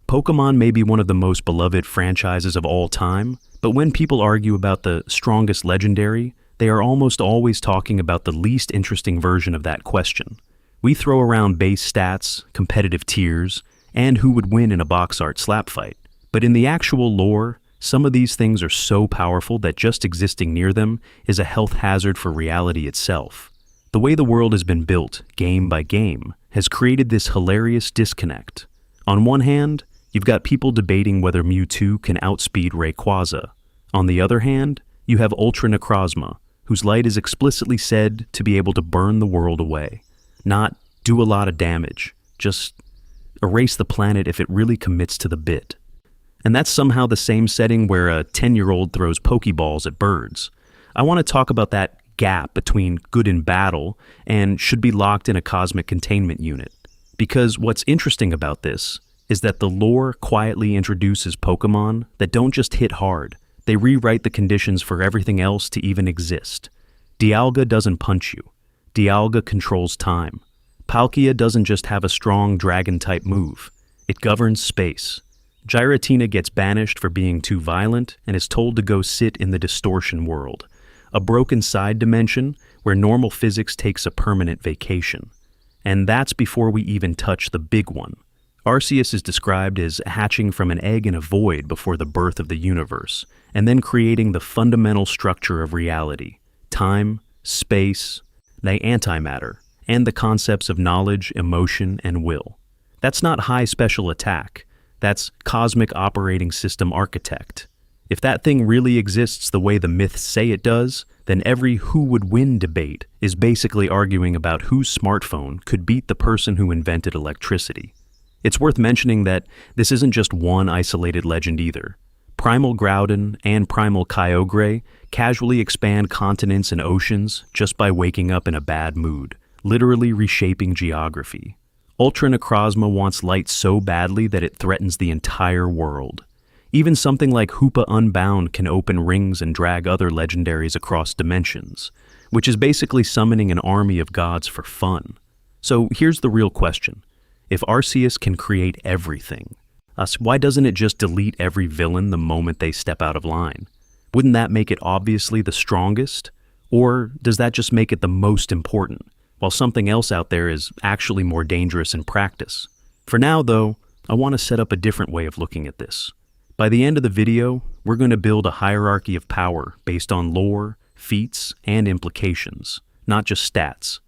Pokémon may be one of the most beloved franchises of all time, but when people argue about the strongest legendary, they are almost always talking about the least interesting version of that question. We throw around base stats, competitive tiers, and who would win in a box art slap fight. But in the actual lore, some of these things are so powerful that just existing near them is a health hazard for reality itself. The way the world has been built, game by game, has created this hilarious disconnect. On one hand, you've got people debating whether Mewtwo can outspeed Rayquaza. On the other hand, you have Ultra Necrozma, whose light is explicitly said to be able to burn the world away. Not do a lot of damage, just erase the planet if it really commits to the bit. And that's somehow the same setting where a 10-year-old throws Pokeballs at birds. I want to talk about that gap between good and battle and should be locked in a cosmic containment unit. Because what's interesting about this is that the lore quietly introduces Pokémon that don't just hit hard, they rewrite the conditions for everything else to even exist. Dialga doesn't punch you. Dialga controls time. Palkia doesn't just have a strong dragon-type move. It governs space. Giratina gets banished for being too violent and is told to go sit in the distortion world, a broken side dimension where normal physics takes a permanent vacation. And that's before we even touch the big one. Arceus is described as hatching from an egg in a void before the birth of the universe, and then creating the fundamental structure of reality: time, space, the antimatter, and the concepts of knowledge, emotion, and will. That's not high special attack. That's cosmic operating system architect. If that thing really exists the way the myths say it does, then every who would win debate is basically arguing about whose smartphone could beat the person who invented electricity. It's worth mentioning that this isn't just one isolated legend either. Primal Groudon and Primal Kyogre casually expand continents and oceans just by waking up in a bad mood, literally reshaping geography. Ultra Necrozma wants light so badly that it threatens the entire world. Even something like Hoopa Unbound can open rings and drag other legendaries across dimensions, which is basically summoning an army of gods for fun. So here's the real question. If Arceus can create everything, why doesn't it just delete every villain the moment they step out of line? Wouldn't that make it obviously the strongest? Or does that just make it the most important, while something else out there is actually more dangerous in practice? For now, though, I want to set up a different way of looking at this. By the end of the video, we're going to build a hierarchy of power based on lore, feats, and implications, not just stats.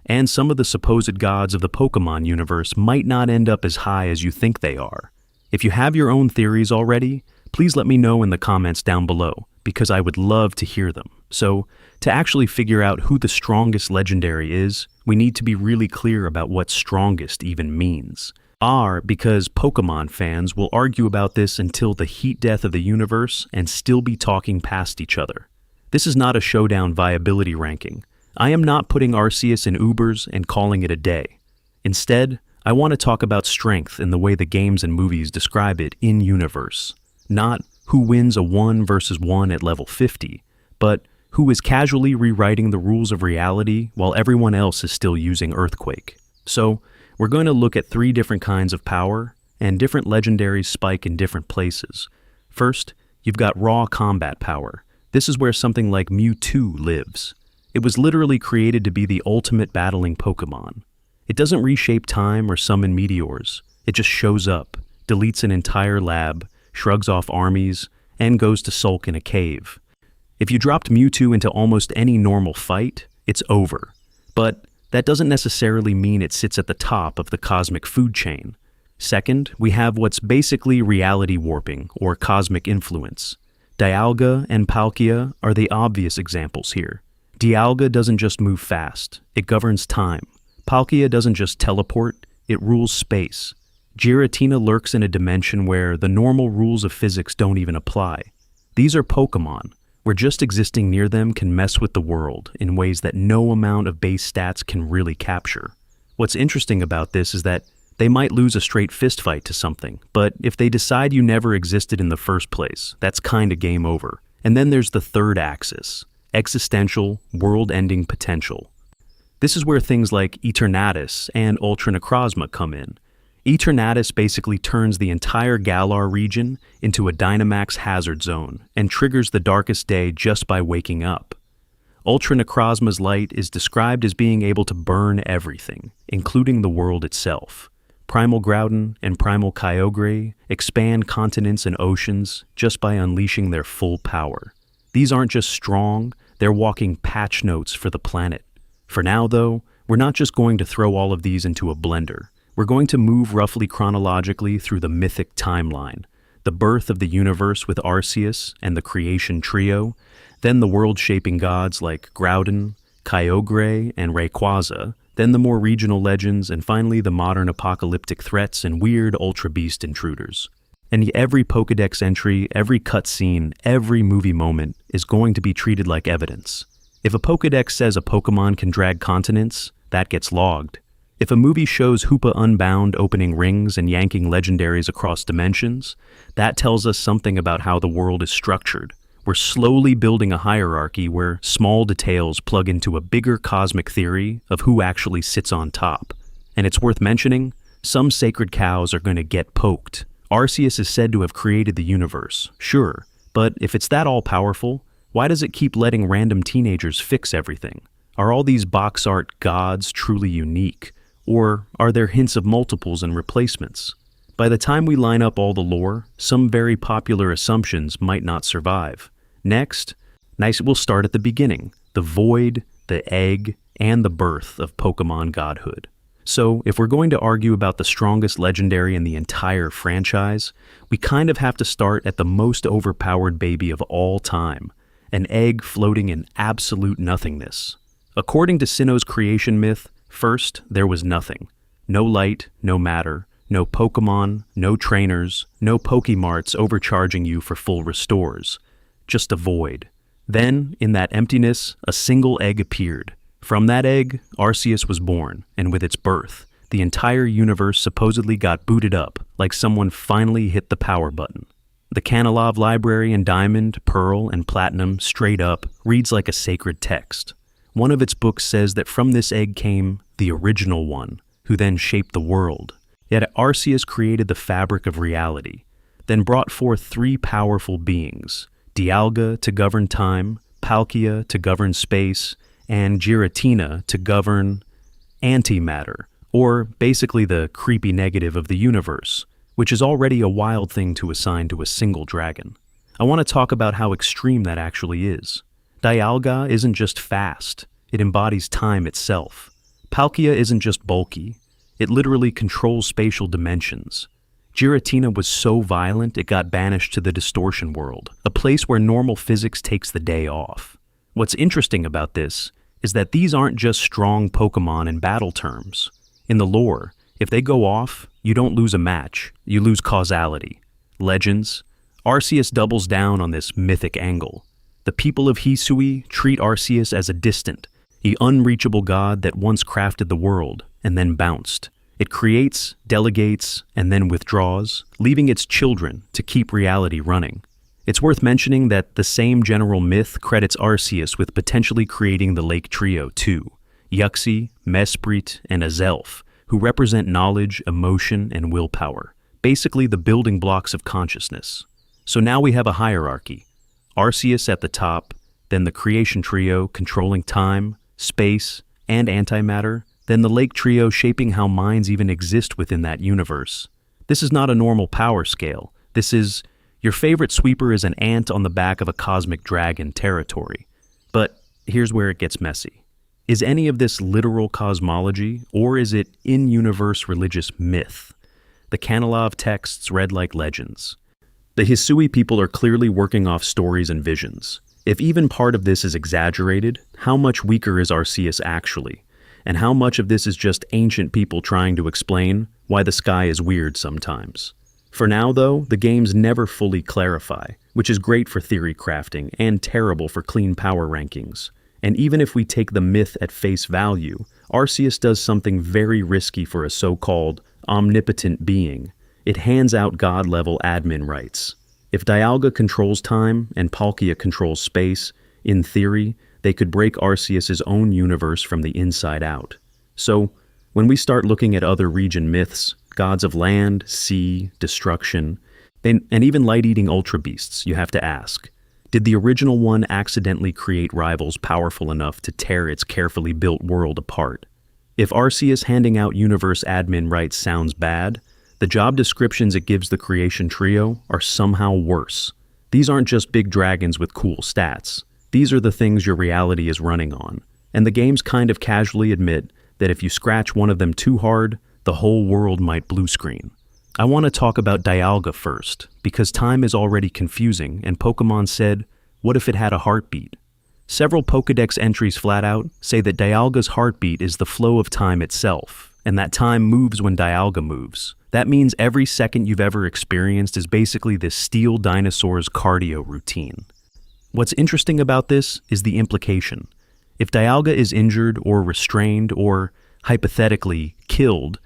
And some of the supposed gods of the Pokémon universe might not end up as high as you think they are. If you have your own theories already, please let me know in the comments down below, because I would love to hear them. So, to actually figure out who the strongest legendary is, we need to be really clear about what strongest even means. Because Pokémon fans will argue about this until the heat death of the universe and still be talking past each other. This is not a showdown viability ranking. I am not putting Arceus in Ubers and calling it a day. Instead, I want to talk about strength in the way the games and movies describe it in-universe. Not who wins a 1 versus 1 at level 50, but who is casually rewriting the rules of reality while everyone else is still using Earthquake. So, we're going to look at 3 different kinds of power, and different legendaries spike in different places. First, you've got raw combat power. This is where something like Mewtwo lives. It was literally created to be the ultimate battling Pokémon. It doesn't reshape time or summon meteors. It just shows up, deletes an entire lab, shrugs off armies, and goes to sulk in a cave. If you dropped Mewtwo into almost any normal fight, it's over. But that doesn't necessarily mean it sits at the top of the cosmic food chain. Second, we have what's basically reality warping, or cosmic influence. Dialga and Palkia are the obvious examples here. Dialga doesn't just move fast, it governs time. Palkia doesn't just teleport, it rules space. Giratina lurks in a dimension where the normal rules of physics don't even apply. These are Pokémon, where just existing near them can mess with the world in ways that no amount of base stats can really capture. What's interesting about this is that they might lose a straight fistfight to something, but if they decide you never existed in the first place, that's kinda game over. And then there's the third axis. Existential, world-ending potential. This is where things like Eternatus and Ultra Necrozma come in. Eternatus basically turns the entire Galar region into a Dynamax hazard zone and triggers the darkest day just by waking up. Ultra Necrozma's light is described as being able to burn everything, including the world itself. Primal Groudon and Primal Kyogre expand continents and oceans just by unleashing their full power. These aren't just strong, they're walking patch notes for the planet. For now, though, we're not just going to throw all of these into a blender. We're going to move roughly chronologically through the mythic timeline, the birth of the universe with Arceus and the creation trio, then the world-shaping gods like Groudon, Kyogre, and Rayquaza, then the more regional legends, and finally the modern apocalyptic threats and weird Ultra Beast intruders. And every Pokédex entry, every cutscene, every movie moment is going to be treated like evidence. If a Pokédex says a Pokémon can drag continents, that gets logged. If a movie shows Hoopa Unbound opening rings and yanking legendaries across dimensions, that tells us something about how the world is structured. We're slowly building a hierarchy where small details plug into a bigger cosmic theory of who actually sits on top. And it's worth mentioning, some sacred cows are going to get poked. Arceus is said to have created the universe, sure, but if it's that all-powerful, why does it keep letting random teenagers fix everything? Are all these box art gods truly unique? Or are there hints of multiples and replacements? By the time we line up all the lore, some very popular assumptions might not survive. Next, we'll start at the beginning, the void, the egg, and the birth of Pokémon godhood. So, if we're going to argue about the strongest legendary in the entire franchise, we kind of have to start at the most overpowered baby of all time, an egg floating in absolute nothingness. According to Sinnoh's creation myth, first, there was nothing. No light, no matter, no Pokémon, no trainers, no Pokémarts overcharging you for full restores. Just a void. Then, in that emptiness, a single egg appeared. From that egg, Arceus was born, and with its birth, the entire universe supposedly got booted up, like someone finally hit the power button. The Kanalov library in Diamond, Pearl, and Platinum, straight up, reads like a sacred text. One of its books says that from this egg came the original one, who then shaped the world. Yet Arceus created the fabric of reality, then brought forth three powerful beings, Dialga to govern time, Palkia to govern space, and Giratina to govern antimatter, or basically the creepy negative of the universe, which is already a wild thing to assign to a single dragon. I want to talk about how extreme that actually is. Dialga isn't just fast, it embodies time itself. Palkia isn't just bulky, it literally controls spatial dimensions. Giratina was so violent it got banished to the distortion world, a place where normal physics takes the day off. What's interesting about this is that these aren't just strong Pokémon in battle terms. In the lore, if they go off, you don't lose a match, you lose causality. Legends, Arceus doubles down on this mythic angle. The people of Hisui treat Arceus as a distant, the unreachable god that once crafted the world and then bounced. It creates, delegates, and then withdraws, leaving its children to keep reality running. It's worth mentioning that the same general myth credits Arceus with potentially creating the Lake Trio too, Yuxi, Mesprit, and Azelf, who represent knowledge, emotion, and willpower, basically the building blocks of consciousness. So now we have a hierarchy. Arceus at the top, then the creation trio controlling time, space, and antimatter, then the Lake Trio shaping how minds even exist within that universe. This is not a normal power scale. This is, your favorite sweeper is an ant on the back of a cosmic dragon territory. But here's where it gets messy. Is any of this literal cosmology, or is it in-universe religious myth? The Kanalov texts read like legends. The Hisui people are clearly working off stories and visions. If even part of this is exaggerated, how much weaker is Arceus actually? And how much of this is just ancient people trying to explain why the sky is weird sometimes? For now, though, the games never fully clarify, which is great for theory crafting and terrible for clean power rankings. And even if we take the myth at face value, Arceus does something very risky for a so-called omnipotent being. It hands out god-level admin rights. If Dialga controls time and Palkia controls space, in theory, they could break Arceus' own universe from the inside out. So, when we start looking at other region myths, Gods of land, sea, destruction, and even light-eating ultra beasts, you have to ask. Did the original one accidentally create rivals powerful enough to tear its carefully built world apart? If Arceus handing out universe admin rights sounds bad, the job descriptions it gives the creation trio are somehow worse. These aren't just big dragons with cool stats. These are the things your reality is running on. And the games kind of casually admit that if you scratch one of them too hard, the whole world might blue screen. I want to talk about Dialga first, because time is already confusing, and Pokémon said, what if it had a heartbeat? Several Pokédex entries flat out say that Dialga's heartbeat is the flow of time itself, and that time moves when Dialga moves. That means every second you've ever experienced is basically this steel dinosaur's cardio routine. What's interesting about this is the implication. If Dialga is injured or restrained or, hypothetically, killed,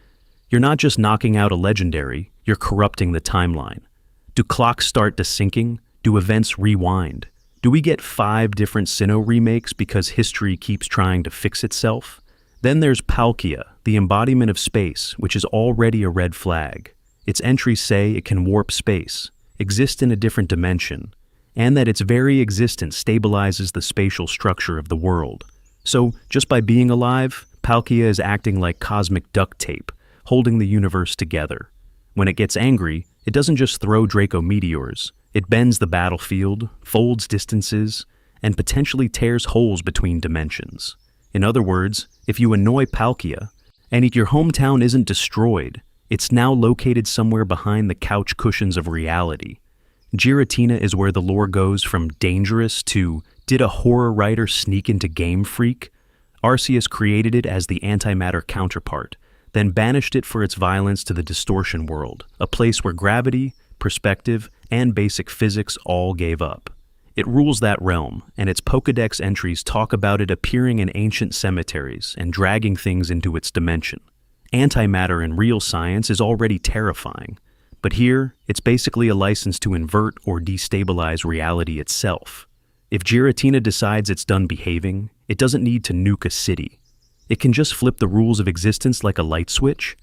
you're not just knocking out a legendary, you're corrupting the timeline. Do clocks start desyncing? Do events rewind? Do we get 5 different Sinnoh remakes because history keeps trying to fix itself? Then there's Palkia, the embodiment of space, which is already a red flag. Its entries say it can warp space, exist in a different dimension, and that its very existence stabilizes the spatial structure of the world. So, just by being alive, Palkia is acting like cosmic duct tape, holding the universe together. When it gets angry, it doesn't just throw Draco meteors. It bends the battlefield, folds distances, and potentially tears holes between dimensions. In other words, if you annoy Palkia, and your hometown isn't destroyed, it's now located somewhere behind the couch cushions of reality. Giratina is where the lore goes from dangerous to, did a horror writer sneak into Game Freak? Arceus created it as the antimatter counterpart, then banished it for its violence to the distortion world, a place where gravity, perspective, and basic physics all gave up. It rules that realm, and its Pokédex entries talk about it appearing in ancient cemeteries and dragging things into its dimension. Antimatter in real science is already terrifying, but here, it's basically a license to invert or destabilize reality itself. If Giratina decides it's done behaving, it doesn't need to nuke a city. It can just flip the rules of existence like a light switch.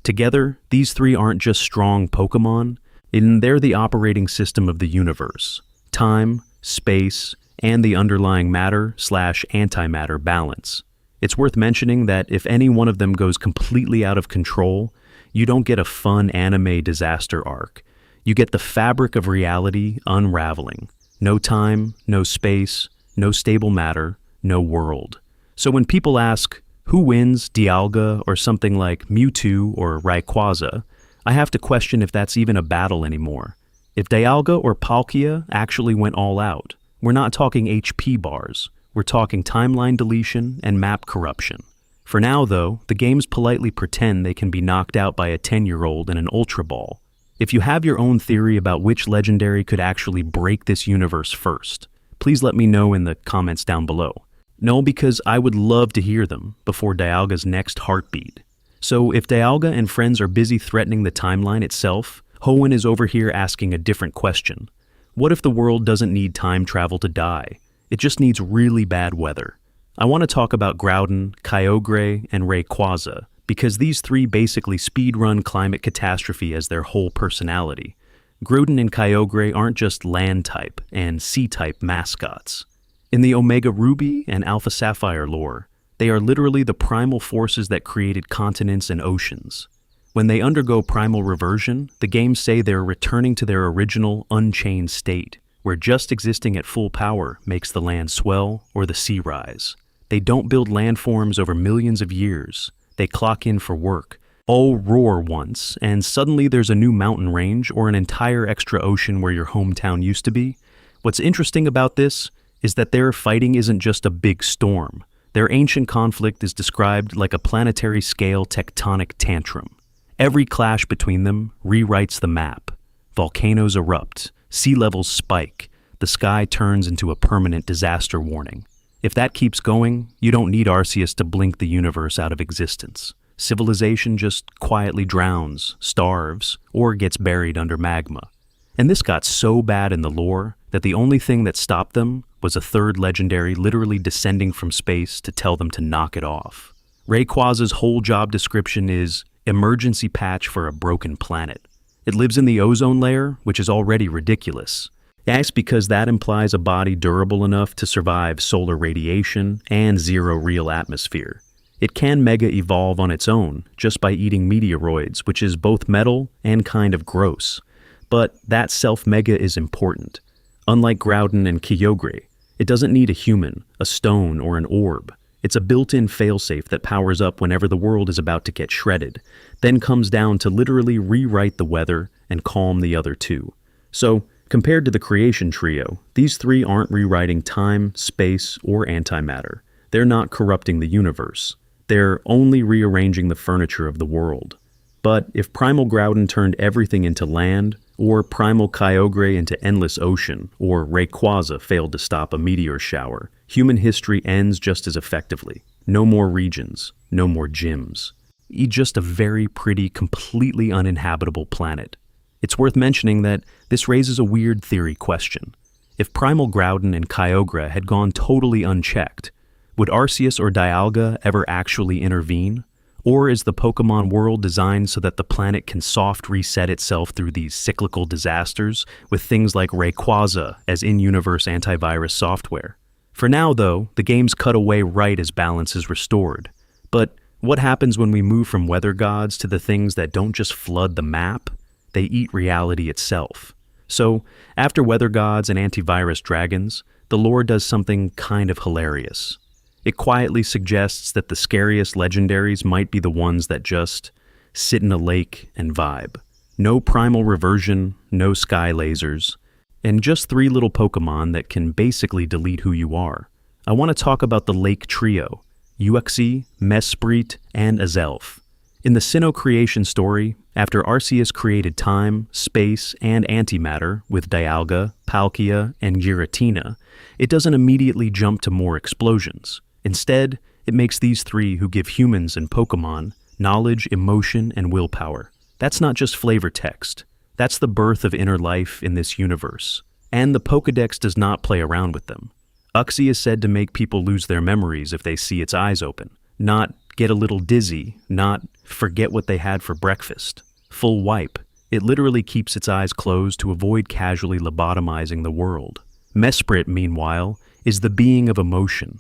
Together, these 3 aren't just strong Pokémon, and they're the operating system of the universe. Time, space, and the underlying matter/antimatter balance. It's worth mentioning that if any one of them goes completely out of control, you don't get a fun anime disaster arc. You get the fabric of reality unraveling. No time, no space, no stable matter, no world. So when people ask, who wins, Dialga or something like Mewtwo or Rayquaza, I have to question if that's even a battle anymore. If Dialga or Palkia actually went all out, we're not talking HP bars, we're talking timeline deletion and map corruption. For now, though, the games politely pretend they can be knocked out by a 10-year-old in an Ultra Ball. If you have your own theory about which legendary could actually break this universe first, please let me know in the comments down below. No, because I would love to hear them before Dialga's next heartbeat. So if Dialga and friends are busy threatening the timeline itself, Hoenn is over here asking a different question. What if the world doesn't need time travel to die? It just needs really bad weather. I want to talk about Groudon, Kyogre, and Rayquaza, because these 3 basically speedrun climate catastrophe as their whole personality. Groudon and Kyogre aren't just land-type and sea-type mascots. In the Omega Ruby and Alpha Sapphire lore, they are literally the primal forces that created continents and oceans. When they undergo primal reversion, the games say they're returning to their original, unchained state, where just existing at full power makes the land swell or the sea rise. They don't build landforms over millions of years. They clock in for work. All roar once, and suddenly there's a new mountain range or an entire extra ocean where your hometown used to be. What's interesting about this is that their fighting isn't just a big storm. Their ancient conflict is described like a planetary-scale tectonic tantrum. Every clash between them rewrites the map. Volcanoes erupt, sea levels spike, the sky turns into a permanent disaster warning. If that keeps going, you don't need Arceus to blink the universe out of existence. Civilization just quietly drowns, starves, or gets buried under magma. And this got so bad in the lore that the only thing that stopped them was a 3rd legendary literally descending from space to tell them to knock it off. Rayquaza's whole job description is emergency patch for a broken planet. It lives in the ozone layer, which is already ridiculous. That's because that implies a body durable enough to survive solar radiation and zero real atmosphere. It can mega-evolve on its own, just by eating meteoroids, which is both metal and kind of gross. But that self-mega is important. Unlike Groudon and Kyogre, it doesn't need a human, a stone, or an orb. It's a built-in failsafe that powers up whenever the world is about to get shredded, then comes down to literally rewrite the weather and calm the other two. So, compared to the creation trio, these three aren't rewriting time, space, or antimatter. They're not corrupting the universe. They're only rearranging the furniture of the world. But if Primal Groudon turned everything into land, or Primal Kyogre into endless ocean, or Rayquaza failed to stop a meteor shower, human history ends just as effectively. No more regions, no more gyms. Just a very pretty, completely uninhabitable planet. It's worth mentioning that this raises a weird theory question. If Primal Groudon and Kyogre had gone totally unchecked, would Arceus or Dialga ever actually intervene? Or is the Pokémon world designed so that the planet can soft reset itself through these cyclical disasters, with things like Rayquaza as in-universe antivirus software? For now, though, the game's cut away right as balance is restored. But what happens when we move from weather gods to the things that don't just flood the map? They eat reality itself. So, after weather gods and antivirus dragons, the lore does something kind of hilarious. It quietly suggests that the scariest legendaries might be the ones that just sit in a lake and vibe. No primal reversion, no sky lasers, and just three little Pokémon that can basically delete who you are. I want to talk about the Lake Trio, Uxie, Mesprit, and Azelf. In the Sinnoh creation story, after Arceus created time, space, and antimatter with Dialga, Palkia, and Giratina, it doesn't immediately jump to more explosions. Instead, it makes these three who give humans and Pokémon knowledge, emotion, and willpower. That's not just flavor text. That's the birth of inner life in this universe. And the Pokédex does not play around with them. Uxie is said to make people lose their memories if they see its eyes open. Not get a little dizzy, not forget what they had for breakfast. Full wipe. It literally keeps its eyes closed to avoid casually lobotomizing the world. Mesprit, meanwhile, is the being of emotion.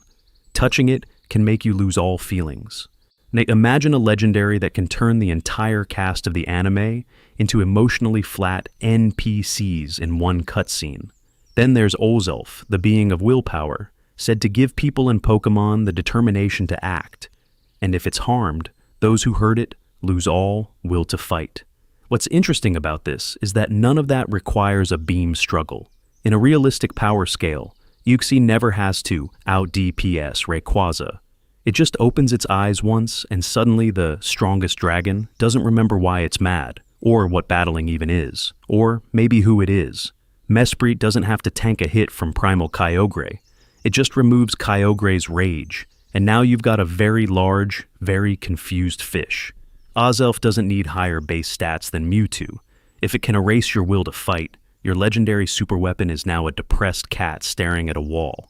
Touching it can make you lose all feelings. Now, imagine a legendary that can turn the entire cast of the anime into emotionally flat NPCs in one cutscene. Then there's Azelf, the being of willpower, said to give people and Pokémon the determination to act. And if it's harmed, those who heard it lose all will to fight. What's interesting about this is that none of that requires a beam struggle. In a realistic power scale, Uxie never has to out-DPS Rayquaza. It just opens its eyes once, and suddenly the strongest dragon doesn't remember why it's mad, or what battling even is, or maybe who it is. Mesprit doesn't have to tank a hit from Primal Kyogre. It just removes Kyogre's rage, and now you've got a very large, very confused fish. Azelf doesn't need higher base stats than Mewtwo. If it can erase your will to fight, your legendary superweapon is now a depressed cat staring at a wall.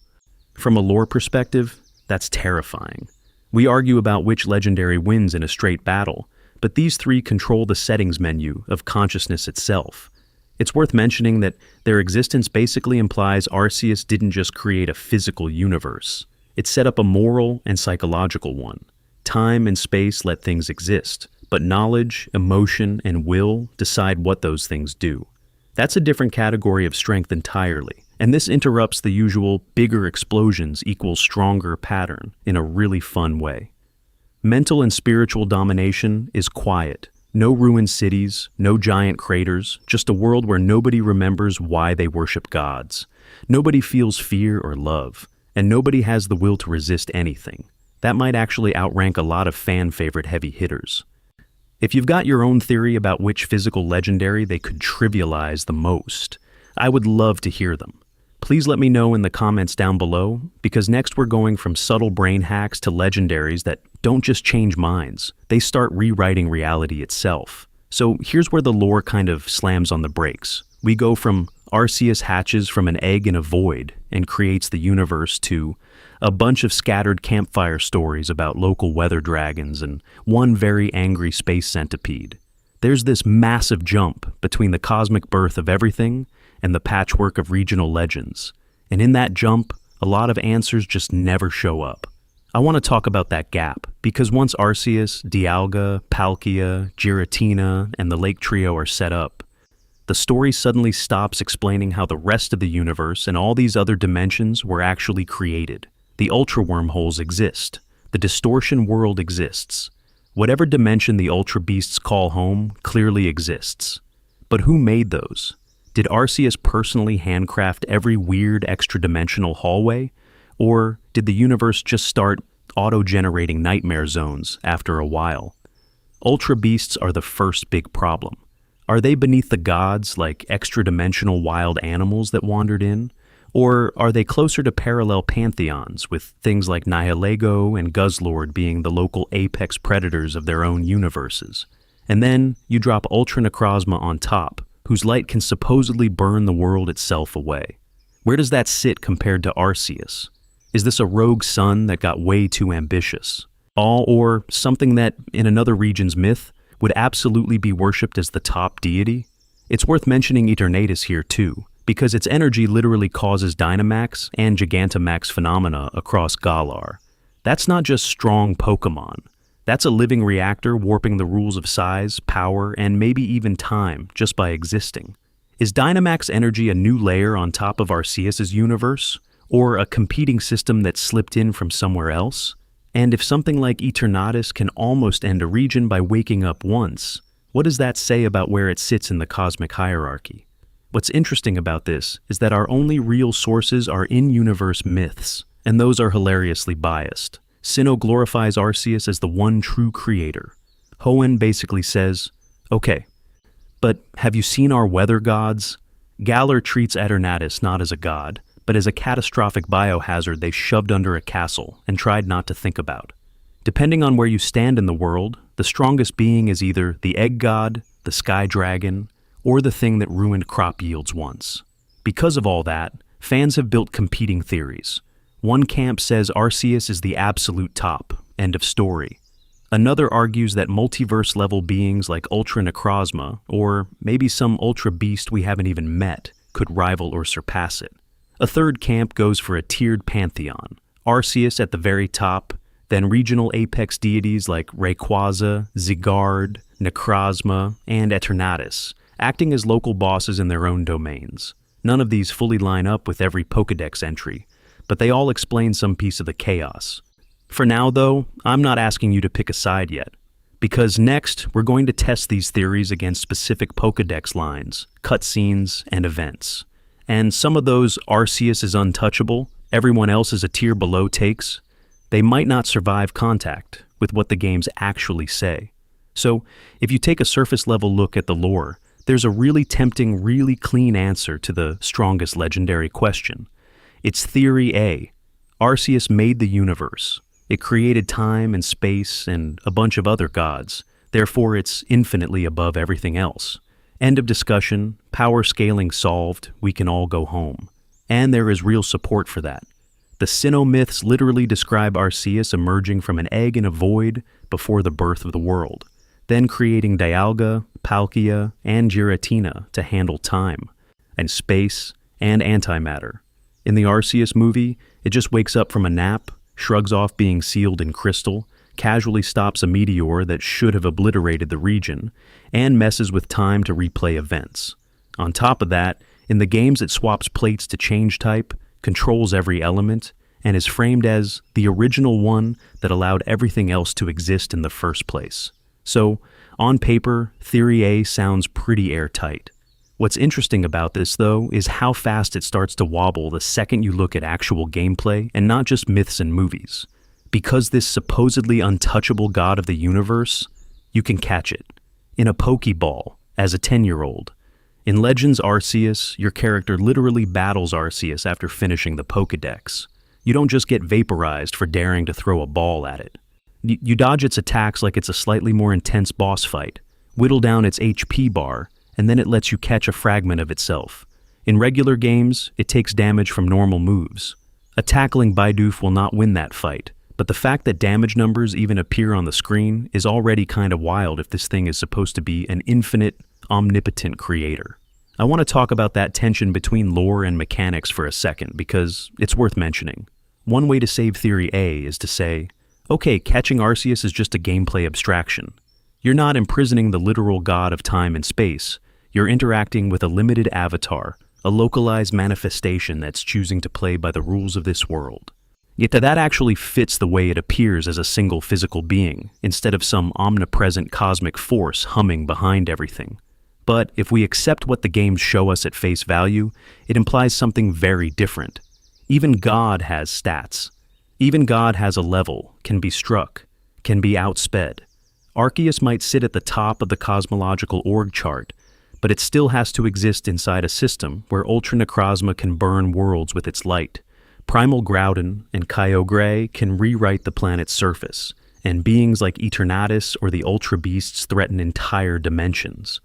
From a lore perspective, that's terrifying. We argue about which legendary wins in a straight battle, but these three control the settings menu of consciousness itself. It's worth mentioning that their existence basically implies Arceus didn't just create a physical universe. It set up a moral and psychological one. Time and space let things exist, but knowledge, emotion, and will decide what those things do. That's a different category of strength entirely, and this interrupts the usual bigger explosions equals stronger pattern in a really fun way. Mental and spiritual domination is quiet. No ruined cities, no giant craters, just a world where nobody remembers why they worship gods. Nobody feels fear or love, and nobody has the will to resist anything. That might actually outrank a lot of fan-favorite heavy hitters. If you've got your own theory about which physical legendary they could trivialize the most, I would love to hear them. Please let me know in the comments down below, because next we're going from subtle brain hacks to legendaries that don't just change minds, they start rewriting reality itself. So here's where the lore kind of slams on the brakes. We go from Arceus hatches from an egg in a void and creates the universe to a bunch of scattered campfire stories about local weather dragons, and one very angry space centipede. There's this massive jump between the cosmic birth of everything and the patchwork of regional legends. And in that jump, a lot of answers just never show up. I want to talk about that gap, because once Arceus, Dialga, Palkia, Giratina, and the Lake Trio are set up, the story suddenly stops explaining how the rest of the universe and all these other dimensions were actually created. The Ultra Wormholes exist. The Distortion World exists. Whatever dimension the Ultra Beasts call home clearly exists. But who made those? Did Arceus personally handcraft every weird extra-dimensional hallway? Or did the universe just start auto-generating nightmare zones after a while? Ultra Beasts are the first big problem. Are they beneath the gods like extra-dimensional wild animals that wandered in? Or are they closer to parallel pantheons, with things like Nihilego and Guzzlord being the local apex predators of their own universes? And then you drop Ultra Necrozma on top, whose light can supposedly burn the world itself away. Where does that sit compared to Arceus? Is this a rogue sun that got way too ambitious? Or something that, in another region's myth, would absolutely be worshipped as the top deity? It's worth mentioning Eternatus here too, because its energy literally causes Dynamax and Gigantamax phenomena across Galar. That's not just strong Pokémon. That's a living reactor warping the rules of size, power, and maybe even time just by existing. Is Dynamax energy a new layer on top of Arceus' universe? Or a competing system that slipped in from somewhere else? And if something like Eternatus can almost end a region by waking up once, what does that say about where it sits in the cosmic hierarchy? What's interesting about this is that our only real sources are in-universe myths, and those are hilariously biased. Sinnoh glorifies Arceus as the one true creator. Hoenn basically says, okay, but have you seen our weather gods? Galar treats Eternatus not as a god, but as a catastrophic biohazard they shoved under a castle and tried not to think about. Depending on where you stand in the world, the strongest being is either the egg god, the sky dragon, or the thing that ruined crop yields once. Because of all that, fans have built competing theories. One camp says Arceus is the absolute top, end of story. Another argues that multiverse-level beings like Ultra Necrozma, or maybe some Ultra Beast we haven't even met, could rival or surpass it. A third camp goes for a tiered pantheon, Arceus at the very top, then regional apex deities like Rayquaza, Zygarde, Necrozma, and Eternatus, acting as local bosses in their own domains. None of these fully line up with every Pokédex entry, but they all explain some piece of the chaos. For now, though, I'm not asking you to pick a side yet, because next we're going to test these theories against specific Pokédex lines, cutscenes, and events. And some of those Arceus is untouchable, everyone else is a tier below takes, they might not survive contact with what the games actually say. So, if you take a surface-level look at the lore, there's a really tempting, really clean answer to the strongest legendary question. It's Theory A. Arceus made the universe. It created time and space and a bunch of other gods. Therefore, it's infinitely above everything else. End of discussion, power scaling solved, we can all go home. And there is real support for that. The Sinnoh myths literally describe Arceus emerging from an egg in a void before the birth of the world, then creating Dialga, Palkia, and Giratina to handle time, and space, and antimatter. In the Arceus movie, it just wakes up from a nap, shrugs off being sealed in crystal, casually stops a meteor that should have obliterated the region, and messes with time to replay events. On top of that, in the games it swaps plates to change type, controls every element, and is framed as the original one that allowed everything else to exist in the first place. So, on paper, Theory A sounds pretty airtight. What's interesting about this, though, is how fast it starts to wobble the second you look at actual gameplay and not just myths and movies. Because this supposedly untouchable god of the universe, you can catch it. In a Pokeball, as a 10-year-old. In Legends Arceus, your character literally battles Arceus after finishing the Pokédex. You don't just get vaporized for daring to throw a ball at it. You dodge its attacks like it's a slightly more intense boss fight, whittle down its HP bar, and then it lets you catch a fragment of itself. In regular games, it takes damage from normal moves. A tackling Bidoof will not win that fight, but the fact that damage numbers even appear on the screen is already kind of wild if this thing is supposed to be an infinite, omnipotent creator. I want to talk about that tension between lore and mechanics for a second because it's worth mentioning. One way to save Theory A is to say, okay, catching Arceus is just a gameplay abstraction. You're not imprisoning the literal god of time and space. You're interacting with a limited avatar, a localized manifestation that's choosing to play by the rules of this world. Yet that actually fits the way it appears as a single physical being, instead of some omnipresent cosmic force humming behind everything. But if we accept what the games show us at face value, it implies something very different. Even God has stats. Even God has a level, can be struck, can be outsped. Arceus might sit at the top of the cosmological org chart, but it still has to exist inside a system where Ultra Necrozma can burn worlds with its light. Primal Groudon and Kyogre can rewrite the planet's surface, and beings like Eternatus or the Ultra Beasts threaten entire dimensions.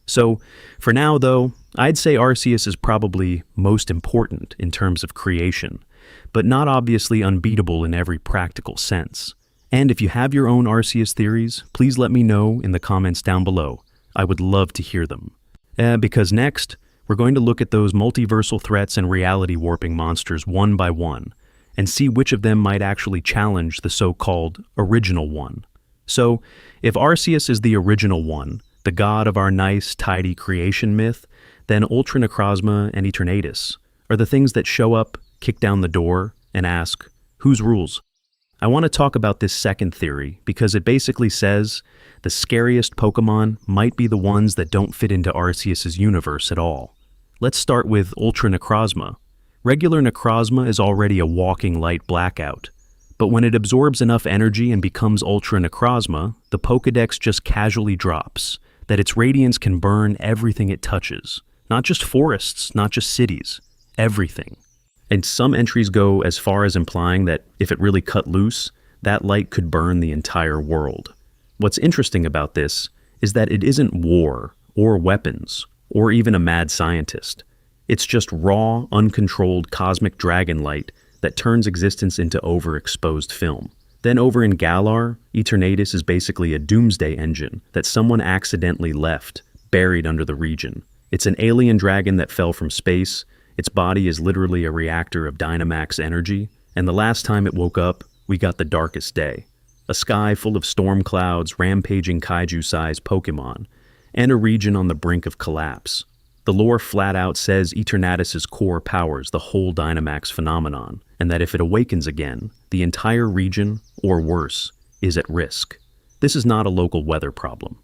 So, for now though, I'd say Arceus is probably most important in terms of creation, but not obviously unbeatable in every practical sense. And if you have your own Arceus theories, please let me know in the comments down below. I would love to hear them. Because next, we're going to look at those multiversal threats and reality warping monsters one by one, and see which of them might actually challenge the so-called original one. So, if Arceus is the original one, the god of our nice, tidy creation myth, then Ultra Necrozma and Eternatus are the things that show up, kick down the door, and ask, whose rules? I want to talk about this second theory because it basically says the scariest Pokémon might be the ones that don't fit into Arceus' universe at all. Let's start with Ultra Necrozma. Regular Necrozma is already a walking light blackout, but when it absorbs enough energy and becomes Ultra Necrozma, the Pokédex just casually drops, that its radiance can burn everything it touches. Not just forests, not just cities, everything. And some entries go as far as implying that if it really cut loose, that light could burn the entire world. What's interesting about this is that it isn't war, or weapons, or even a mad scientist. It's just raw, uncontrolled cosmic dragon light that turns existence into overexposed film. Then over in Galar, Eternatus is basically a doomsday engine that someone accidentally left, buried under the region. It's an alien dragon that fell from space. Its body is literally a reactor of Dynamax energy, and the last time it woke up, we got the darkest day. A sky full of storm clouds, rampaging kaiju-sized Pokémon, and a region on the brink of collapse. The lore flat out says Eternatus' core powers the whole Dynamax phenomenon, and that if it awakens again, the entire region, or worse, is at risk. This is not a local weather problem.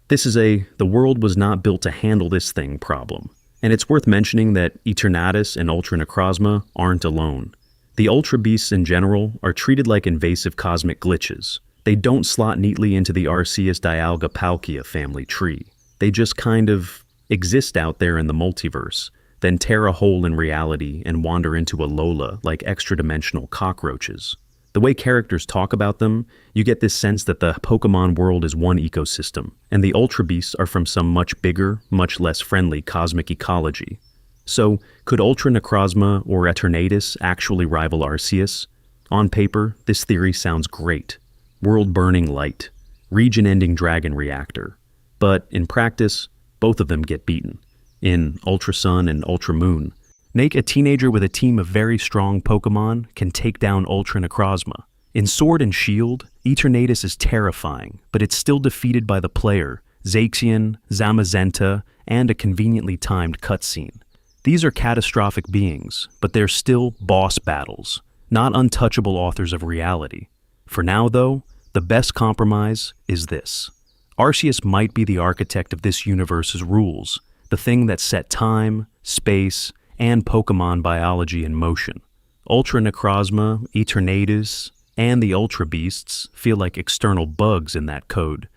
This is a the world was not built to handle this thing problem. And it's worth mentioning that Eternatus and Ultra Necrozma aren't alone. The Ultra Beasts in general are treated like invasive cosmic glitches. They don't slot neatly into the Arceus Dialga Palkia family tree. They just kind of exist out there in the multiverse, then tear a hole in reality and wander into Alola like extra-dimensional cockroaches. The way characters talk about them, you get this sense that the Pokémon world is one ecosystem, and the Ultra Beasts are from some much bigger, much less friendly cosmic ecology. So, could Ultra Necrozma or Eternatus actually rival Arceus? On paper, this theory sounds great. World-burning light, region-ending dragon reactor. But in practice, both of them get beaten. In Ultra Sun and Ultra Moon, a teenager with a team of very strong Pokémon can take down Ultra Necrozma. In Sword and Shield, Eternatus is terrifying, but it's still defeated by the player, Zacian, Zamazenta, and a conveniently timed cutscene. These are catastrophic beings, but they're still boss battles, not untouchable authors of reality. For now, though, the best compromise is this. Arceus might be the architect of this universe's rules, the thing that set time, space, and Pokémon biology in motion. Ultra Necrozma, Eternatus, and the Ultra Beasts feel like external bugs in that code,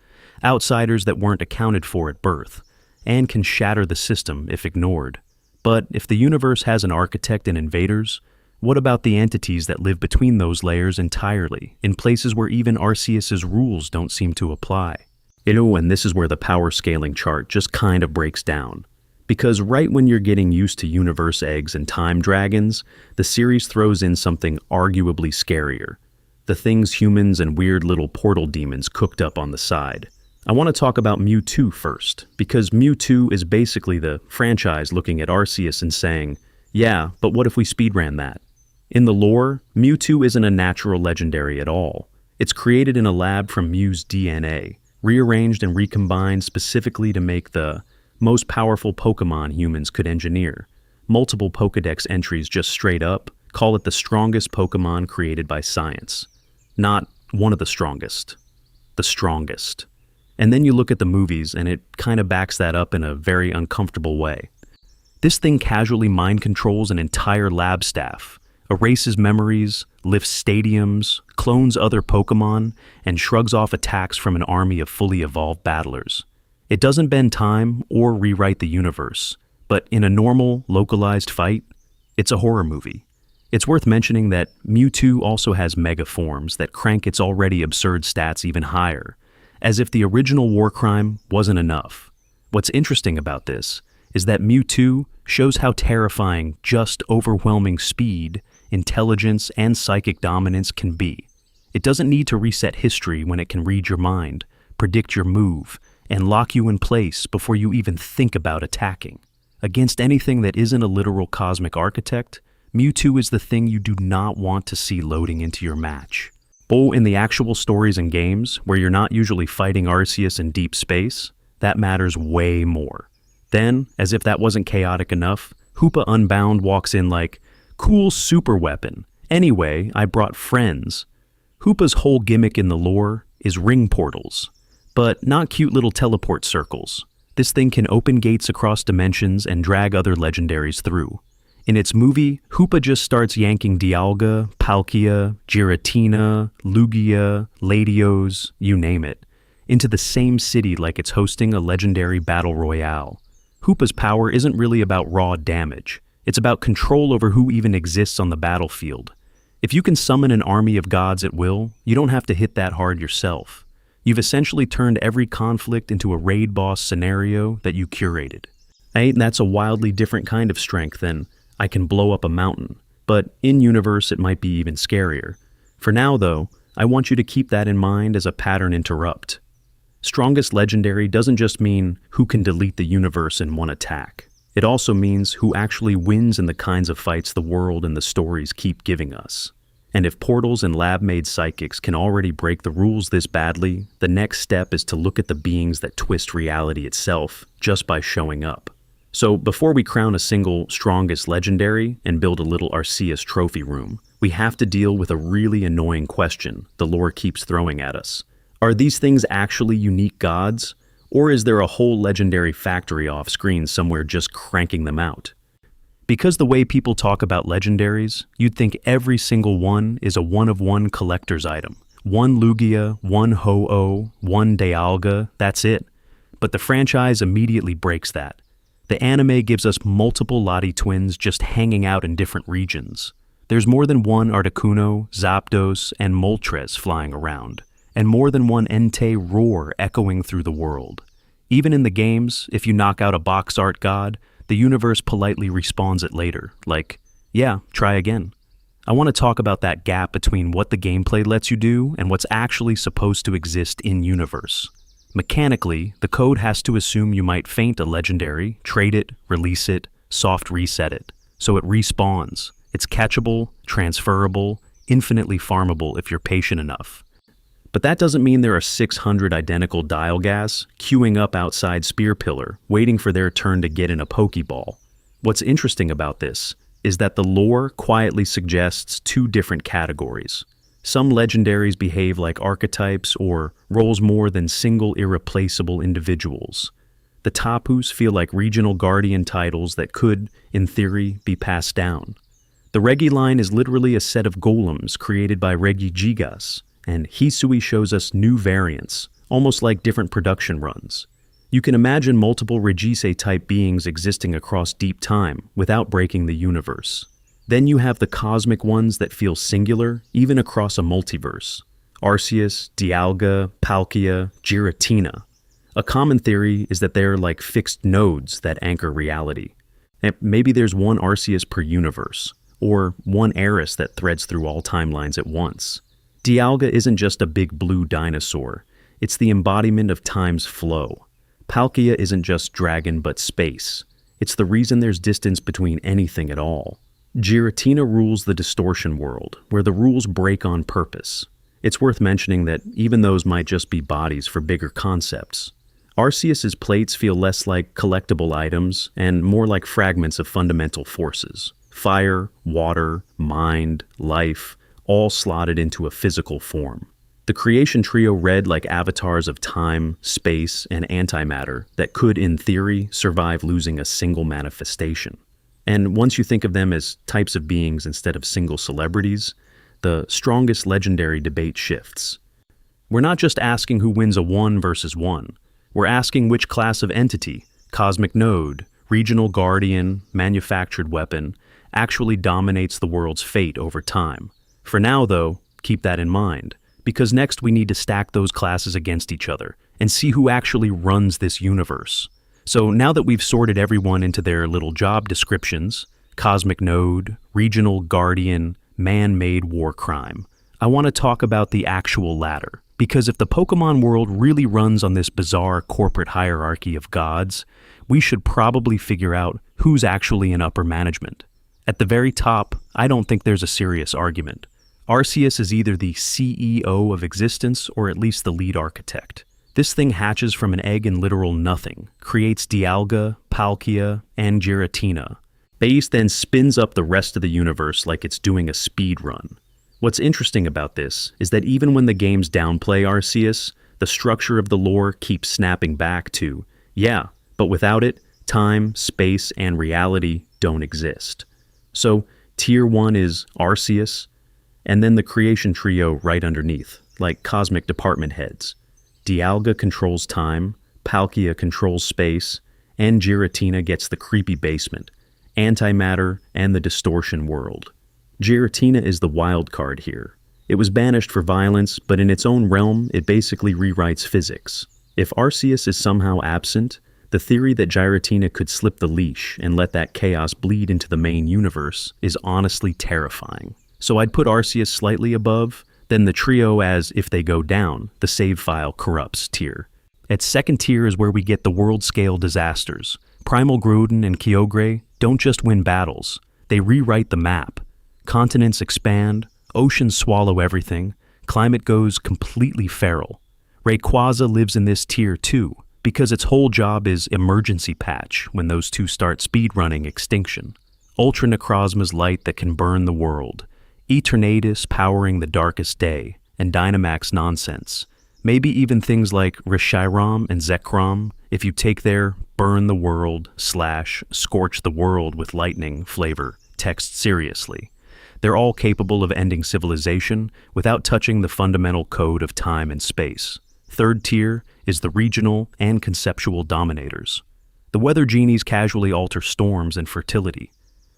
outsiders that weren't accounted for at birth, and can shatter the system if ignored. But if the universe has an architect and invaders, what about the entities that live between those layers entirely, in places where even Arceus' rules don't seem to apply? And this is where the power scaling chart just kind of breaks down. Because right when you're getting used to universe eggs and time dragons, the series throws in something arguably scarier. The things humans and weird little portal demons cooked up on the side. I want to talk about Mewtwo first, because Mewtwo is basically the franchise looking at Arceus and saying, yeah, but what if we speedran that? In the lore, Mewtwo isn't a natural legendary at all. It's created in a lab from Mew's DNA, rearranged and recombined specifically to make the most powerful Pokémon humans could engineer. Multiple Pokédex entries just straight up call it the strongest Pokémon created by science. Not one of the strongest. The strongest. And then you look at the movies and it kind of backs that up in a very uncomfortable way. This thing casually mind controls an entire lab staff, erases memories, lifts stadiums, clones other Pokémon, and shrugs off attacks from an army of fully evolved battlers. It doesn't bend time or rewrite the universe, but in a normal, localized fight, it's a horror movie. It's worth mentioning that Mewtwo also has mega forms that crank its already absurd stats even higher, as if the original war crime wasn't enough. What's interesting about this is that Mewtwo shows how terrifying just overwhelming speed, intelligence, and psychic dominance can be. It doesn't need to reset history when it can read your mind, predict your move, and lock you in place before you even think about attacking. Against anything that isn't a literal cosmic architect, Mewtwo is the thing you do not want to see loading into your match. But in the actual stories and games, where you're not usually fighting Arceus in deep space, that matters way more. Then, as if that wasn't chaotic enough, Hoopa Unbound walks in like, cool super weapon. Anyway, I brought friends. Hoopa's whole gimmick in the lore is ring portals. But not cute little teleport circles. This thing can open gates across dimensions and drag other legendaries through. In its movie, Hoopa just starts yanking Dialga, Palkia, Giratina, Lugia, Latios, you name it, into the same city like it's hosting a legendary battle royale. Hoopa's power isn't really about raw damage. It's about control over who even exists on the battlefield. If you can summon an army of gods at will, you don't have to hit that hard yourself. You've essentially turned every conflict into a raid boss scenario that you curated. That's a wildly different kind of strength than, I can blow up a mountain, but in-universe it might be even scarier. For now, though, I want you to keep that in mind as a pattern interrupt. Strongest legendary doesn't just mean who can delete the universe in one attack. It also means who actually wins in the kinds of fights the world and the stories keep giving us. And if portals and lab-made psychics can already break the rules this badly, the next step is to look at the beings that twist reality itself just by showing up. So before we crown a single strongest legendary and build a little Arceus trophy room, we have to deal with a really annoying question the lore keeps throwing at us. Are these things actually unique gods? Or is there a whole legendary factory off screen somewhere just cranking them out? Because the way people talk about legendaries, you'd think every single one is a one-of-one collector's item. One Lugia, one Ho-Oh, one Dialga, that's it. But the franchise immediately breaks that. The anime gives us multiple Lottie twins just hanging out in different regions. There's more than one Articuno, Zapdos, and Moltres flying around, and more than one Entei roar echoing through the world. Even in the games, if you knock out a box art god, the universe politely respawns it later, like, yeah, try again. I want to talk about that gap between what the gameplay lets you do and what's actually supposed to exist in-universe. Mechanically, the code has to assume you might feint a legendary, trade it, release it, soft reset it, so it respawns. It's catchable, transferable, infinitely farmable if you're patient enough. But that doesn't mean there are 600 identical Dialgas queuing up outside Spear Pillar, waiting for their turn to get in a Pokeball. What's interesting about this is that the lore quietly suggests two different categories. Some legendaries behave like archetypes or roles more than single irreplaceable individuals. The Tapus feel like regional guardian titles that could, in theory, be passed down. The Regi line is literally a set of golems created by Regigigas, and Hisui shows us new variants, almost like different production runs. You can imagine multiple Regise-type beings existing across deep time without breaking the universe. Then you have the cosmic ones that feel singular, even across a multiverse. Arceus, Dialga, Palkia, Giratina. A common theory is that they're like fixed nodes that anchor reality. And maybe there's one Arceus per universe, or one Eris that threads through all timelines at once. Dialga isn't just a big blue dinosaur, it's the embodiment of time's flow. Palkia isn't just dragon but space. It's the reason there's distance between anything at all. Giratina rules the distortion world, where the rules break on purpose. It's worth mentioning that even those might just be bodies for bigger concepts. Arceus's plates feel less like collectible items and more like fragments of fundamental forces. Fire, water, mind, life, all slotted into a physical form. The creation trio read like avatars of time, space, and antimatter that could, in theory, survive losing a single manifestation. And once you think of them as types of beings instead of single celebrities, the strongest legendary debate shifts. We're not just asking who wins a 1 versus 1. We're asking which class of entity, cosmic node, regional guardian, manufactured weapon, actually dominates the world's fate over time. For now, though, keep that in mind, because next we need to stack those classes against each other and see who actually runs this universe. So now that we've sorted everyone into their little job descriptions, cosmic node, regional guardian, man-made war crime, I want to talk about the actual ladder. Because if the Pokémon world really runs on this bizarre corporate hierarchy of gods, we should probably figure out who's actually in upper management. At the very top, I don't think there's a serious argument. Arceus is either the CEO of existence or at least the lead architect. This thing hatches from an egg in literal nothing, creates Dialga, Palkia, and Giratina. Base then spins up the rest of the universe like it's doing a speed run. What's interesting about this is that even when the games downplay Arceus, the structure of the lore keeps snapping back to, yeah, but without it, time, space, and reality don't exist. So, Tier 1 is Arceus, and then the creation trio right underneath, like cosmic department heads. Dialga controls time, Palkia controls space, and Giratina gets the creepy basement, antimatter, and the distortion world. Giratina is the wild card here. It was banished for violence, but in its own realm, it basically rewrites physics. If Arceus is somehow absent, the theory that Giratina could slip the leash and let that chaos bleed into the main universe is honestly terrifying. So I'd put Arceus slightly above, then the trio as if they go down, the save file corrupts tier. At second tier is where we get the world-scale disasters. Primal Groudon and Kyogre don't just win battles, they rewrite the map. Continents expand, oceans swallow everything, climate goes completely feral. Rayquaza lives in this tier too, because its whole job is emergency patch when those two start speedrunning extinction. Ultra Necrozma's light that can burn the world. Eternatus powering the darkest day, and Dynamax nonsense. Maybe even things like Reshiram and Zekrom, if you take their burn the world / scorch the world with lightning flavor text seriously. They're all capable of ending civilization without touching the fundamental code of time and space. Third tier is the regional and conceptual dominators. The weather genies casually alter storms and fertility.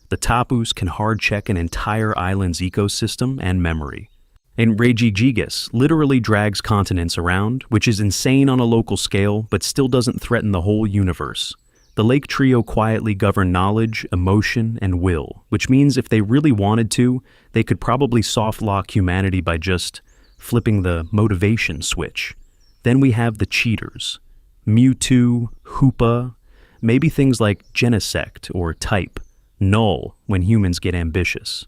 The Tapus can hard-check an entire island's ecosystem and memory. And Regigigas literally drags continents around, which is insane on a local scale, but still doesn't threaten the whole universe. The Lake Trio quietly govern knowledge, emotion, and will, which means if they really wanted to, they could probably soft-lock humanity by just flipping the motivation switch. Then we have the cheaters. Mewtwo, Hoopa, maybe things like Genesect or Type. Null when humans get ambitious.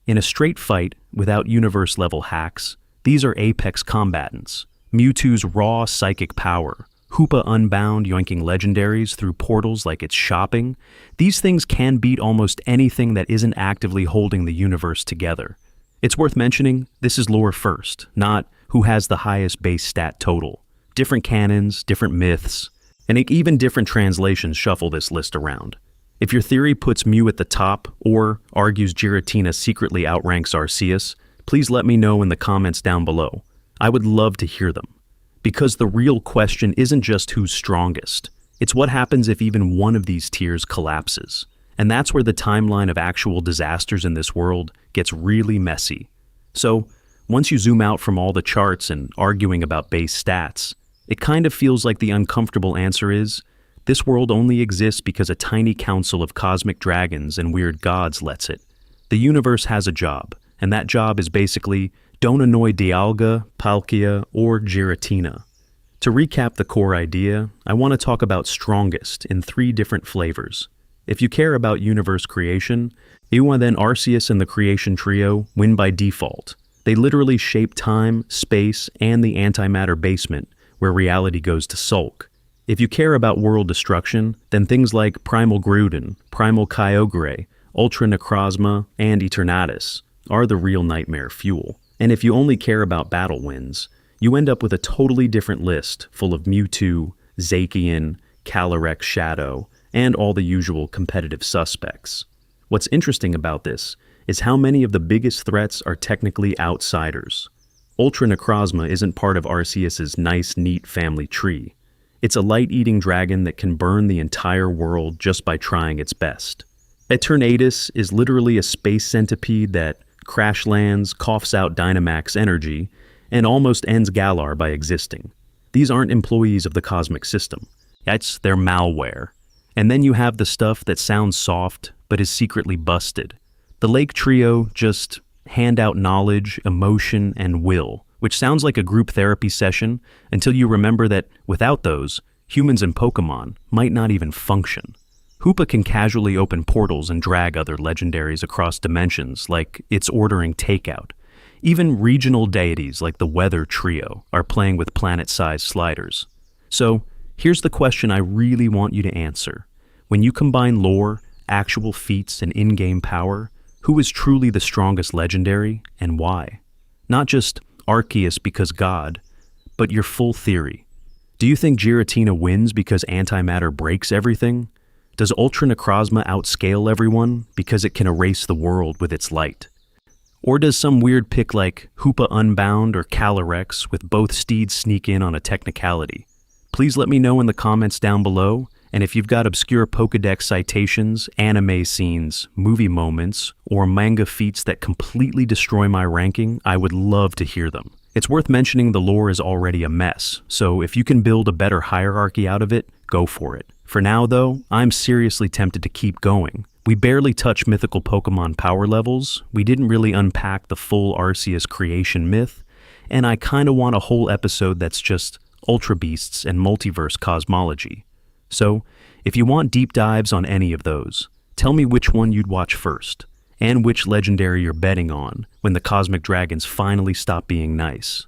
In a straight fight, without universe-level hacks, these are apex combatants. Mewtwo's raw psychic power, Hoopa unbound yoinking legendaries through portals like it's shopping. These things can beat almost anything that isn't actively holding the universe together. It's worth mentioning, this is lore first, not who has the highest base stat total. Different canons, different myths, and even different translations shuffle this list around. If your theory puts Mew at the top, or argues Giratina secretly outranks Arceus, please let me know in the comments down below. I would love to hear them. Because the real question isn't just who's strongest, it's what happens if even one of these tiers collapses. And that's where the timeline of actual disasters in this world gets really messy. So, once you zoom out from all the charts and arguing about base stats, It kind of feels like the uncomfortable answer is, this world only exists because a tiny council of cosmic dragons and weird gods lets it. The universe has a job, and that job is basically, don't annoy Dialga, Palkia, or Giratina. To recap the core idea, I want to talk about strongest in 3 different flavors. If you care about universe creation, Ewa then Arceus and the Creation Trio win by default. They literally shape time, space, and the antimatter basement, where reality goes to sulk. If you care about world destruction, then things like Primal Groudon, Primal Kyogre, Ultra Necrozma, and Eternatus are the real nightmare fuel. And if you only care about battle wins, you end up with a totally different list full of Mewtwo, Zacian, Calyrex Shadow, and all the usual competitive suspects. What's interesting about this is how many of the biggest threats are technically outsiders. Ultra Necrozma isn't part of Arceus's nice, neat family tree. It's a light-eating dragon that can burn the entire world just by trying its best. Eternatus is literally a space centipede that crash lands, coughs out Dynamax energy, and almost ends Galar by existing. These aren't employees of the cosmic system. That's their malware. And then you have the stuff that sounds soft, but is secretly busted. The Lake Trio just hand out knowledge, emotion, and will, which sounds like a group therapy session until you remember that without those, humans and Pokémon might not even function. Hoopa can casually open portals and drag other legendaries across dimensions like it's ordering takeout. Even regional deities like the Weather Trio are playing with planet-sized sliders. So, here's the question I really want you to answer. When you combine lore, actual feats, and in-game power, who is truly the strongest legendary and why? Not just Arceus because God, but your full theory. Do you think Giratina wins because antimatter breaks everything? Does Ultra Necrozma outscale everyone because it can erase the world with its light? Or does some weird pick like Hoopa Unbound or Calyrex with both steeds sneak in on a technicality? Please let me know in the comments down below, and if you've got obscure Pokédex citations, anime scenes, movie moments, or manga feats that completely destroy my ranking, I would love to hear them. It's worth mentioning the lore is already a mess, so if you can build a better hierarchy out of it, go for it. For now though, I'm seriously tempted to keep going. We barely touched mythical Pokémon power levels, we didn't really unpack the full Arceus creation myth, and I kinda want a whole episode that's just Ultra Beasts and multiverse cosmology. So, if you want deep dives on any of those, tell me which one you'd watch first, and which legendary you're betting on when the cosmic dragons finally stop being nice.